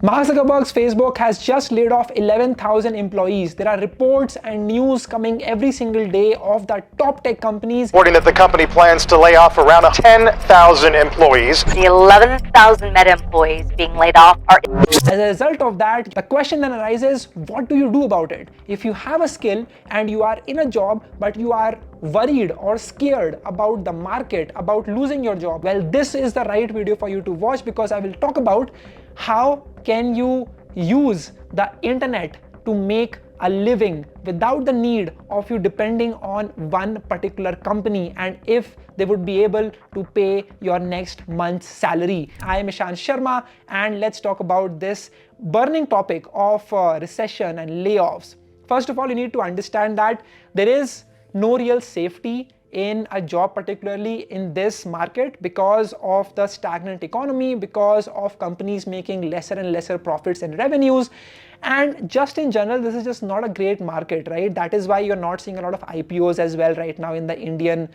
Mark Zuckerberg's Facebook has just laid off 11,000 employees. There are reports and news coming every single day of the top tech companies reporting that the company plans to lay off around 10,000 employees. The 11,000 Meta employees being laid off are... As a result of that, the question then arises, what do you do about it? If you have a skill and you are in a job, but you are worried or scared about the market, about losing your job, well, this is the right video for you to watch, because I will talk about how can you use the internet to make a living without the need of you depending on one particular company, and if they would be able to pay your next month's salary. I am Ishan Sharma, and let's talk about this burning topic of recession and layoffs. First of all, you need to understand that there is no real safety in a job, particularly in this market, because of the stagnant economy, because of companies making lesser and lesser profits and revenues. And just in general, this is just not a great market, right? That is why you're not seeing a lot of IPOs as well right now in the Indian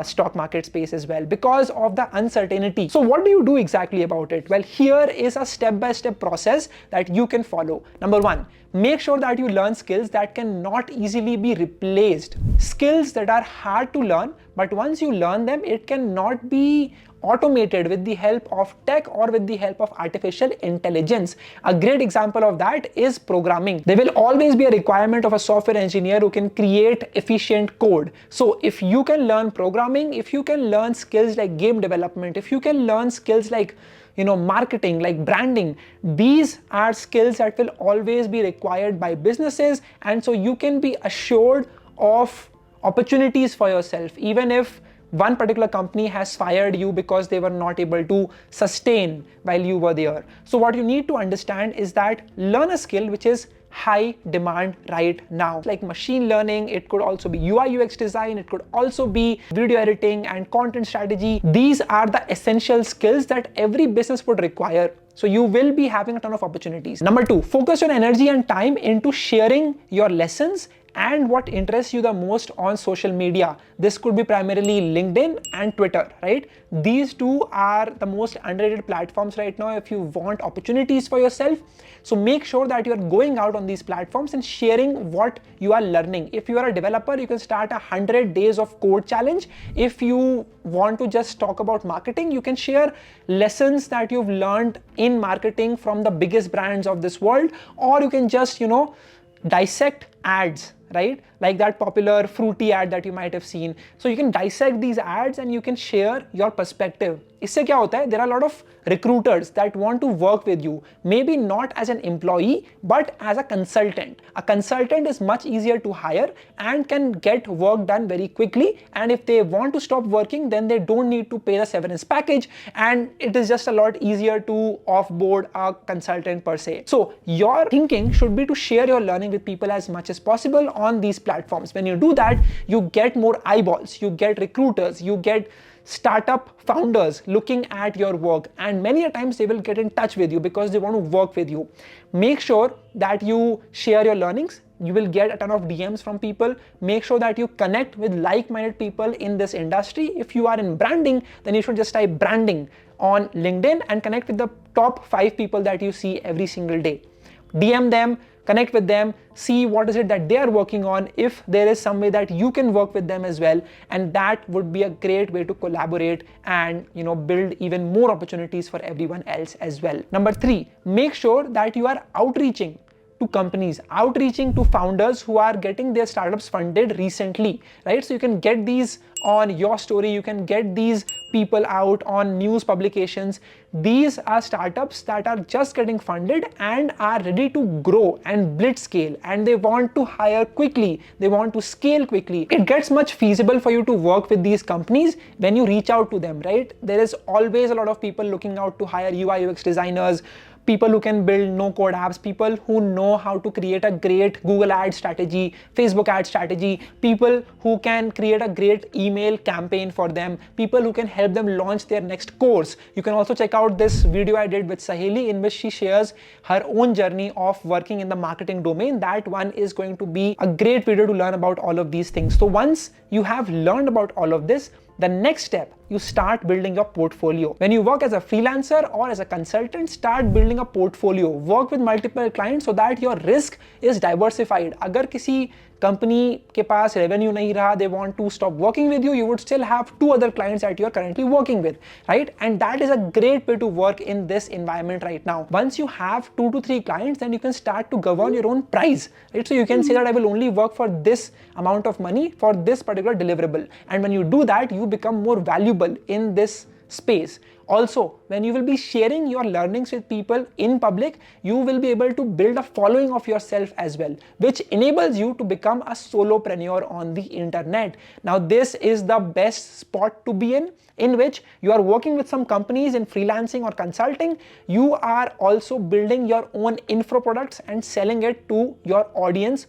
stock market space as well, because of the uncertainty. So what do you do exactly about it? Well, here is a step-by-step process that you can follow. Number one, make sure that you learn skills that cannot easily be replaced. Skills that are hard to learn, but once you learn them, it cannot be automated with the help of tech or with the help of artificial intelligence. A great example of that is programming. There will always be a requirement of a software engineer who can create efficient code. So if you can learn programming, if you can learn skills like game development, if you can learn skills like marketing, like branding, these are skills that will always be required by businesses, and so you can be assured of opportunities for yourself, even if one particular company has fired you because they were not able to sustain while you were there. So what you need to understand is that learn a skill which is high demand right now, like machine learning. It could also be UI UX design, it could also be video editing and content strategy. These are the essential skills that every business would require. So you will be having a ton of opportunities. Number two, focus your energy and time into sharing your lessons and what interests you the most on social media. This could be primarily LinkedIn and Twitter, right? These two are the most underrated platforms right now if you want opportunities for yourself. So make sure that you're going out on these platforms and sharing what you are learning. If you are a developer, you can start 100 days of code challenge. If you want to just talk about marketing, you can share lessons that you've learned in marketing from the biggest brands of this world, or you can just, dissect ads, right? Like that popular fruity ad that you might have seen. So you can dissect these ads and you can share your perspective. इससे क्या होता है? There are a lot of recruiters that want to work with you, maybe not as an employee, but as a consultant. A consultant is much easier to hire and can get work done very quickly. And if they want to stop working, then they don't need to pay the severance package. And it is just a lot easier to offboard a consultant per se. So your thinking should be to share your learning with people as much as possible on these platforms. When you do that, you get more eyeballs, you get recruiters, you get startup founders looking at your work, and many a times they will get in touch with you because they want to work with you. Make sure that you share your learnings. You will get a ton of DMs from people. Make sure that you connect with like-minded people in this industry. If you are in branding, then you should just type branding on LinkedIn and connect with the top 5 people that you see every single day. DM them, connect with them, see what is it that they are working on, if there is some way that you can work with them as well, and that would be a great way to collaborate and build even more opportunities for everyone else as well. Number 3, make sure that you are outreaching to companies, outreaching to founders who are getting their startups funded recently, right? So you can get these on your story, you can get these people out on news publications. These are startups that are just getting funded and are ready to grow and blitz scale, and they want to hire quickly, they want to scale quickly. It gets much feasible for you to work with these companies when you reach out to them, right? There is always a lot of people looking out to hire UI UX designers, people who can build no-code apps, people who know how to create a great Google ad strategy, Facebook ad strategy, people who can create a great email campaign for them, people who can help them launch their next course. You can also check out this video I did with Saheli, in which she shares her own journey of working in the marketing domain. That one is going to be a great video to learn about all of these things. So once you have learned about all of this, the next step you start building your portfolio. When you work as a freelancer or as a consultant, start building a portfolio. Work with multiple clients so that your risk is diversified. अगर किसी company के पास revenue नहीं रहा, they want to stop working with you, you would still have 2 other clients that you are currently working with, right? And that is a great way to work in this environment right now. Once you have 2 to 3 clients, then you can start to govern your own price, right? So you can say that I will only work for this amount of money for this particular deliverable. And when you do that, you become more valuable in this space. Also, when you will be sharing your learnings with people in public, you will be able to build a following of yourself as well, which enables you to become a solopreneur on the internet. Now, this is the best spot to be in which you are working with some companies in freelancing or consulting. You are also building your own info products and selling it to your audience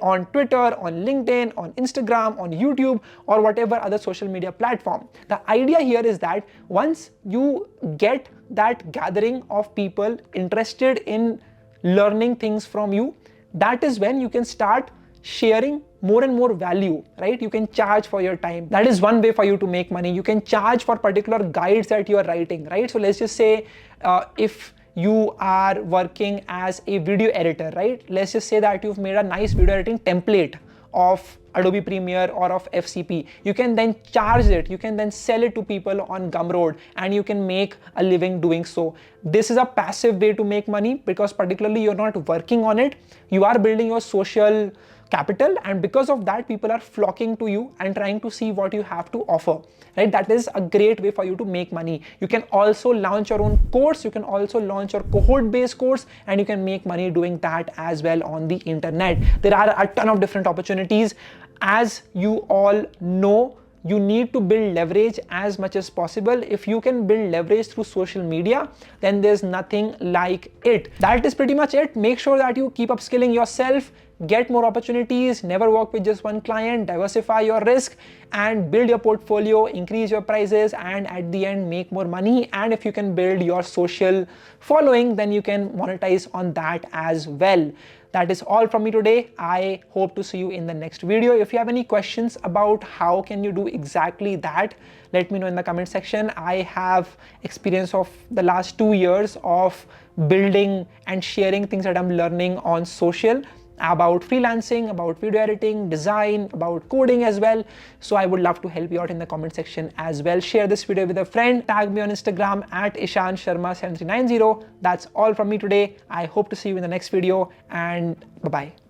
on Twitter, on LinkedIn, on Instagram, on YouTube, or whatever other social media platform. The idea here is that once you get that gathering of people interested in learning things from you, that is when you can start sharing more and more value, right? You can charge for your time. That is one way for you to make money. You can charge for particular guides that you are writing, right? So let's just say if you are working as a video editor, right? Let's just say that you've made a nice video editing template of Adobe Premiere or of FCP. You can then charge it, you can then sell it to people on Gumroad, and you can make a living doing so. This is a passive way to make money because particularly you're not working on it. You are building your social capital, and because of that, people are flocking to you and trying to see what you have to offer, right? That is a great way for you to make money. You can also launch your own course, you can also launch your cohort-based course, and you can make money doing that as well on the internet. There are a ton of different opportunities. As you all know, you need to build leverage as much as possible. If you can build leverage through social media, then there's nothing like it. That is pretty much it. Make sure that you keep upskilling yourself, get more opportunities, never work with just one client, diversify your risk, and build your portfolio, increase your prices, and at the end make more money. And if you can build your social following, then you can monetize on that as well. That is all from me today. I hope to see you in the next video. If you have any questions about how can you do exactly that, let me know in the comment section. I have experience of the last 2 years of building and sharing things that I'm learning on social about freelancing, about video editing, design, about coding as well. So I would love to help you out in the comment section as well. Share this video with a friend, tag me on Instagram at Ishan Sharma 7390. That's all from me today. I hope to see you in the next video, and bye-bye.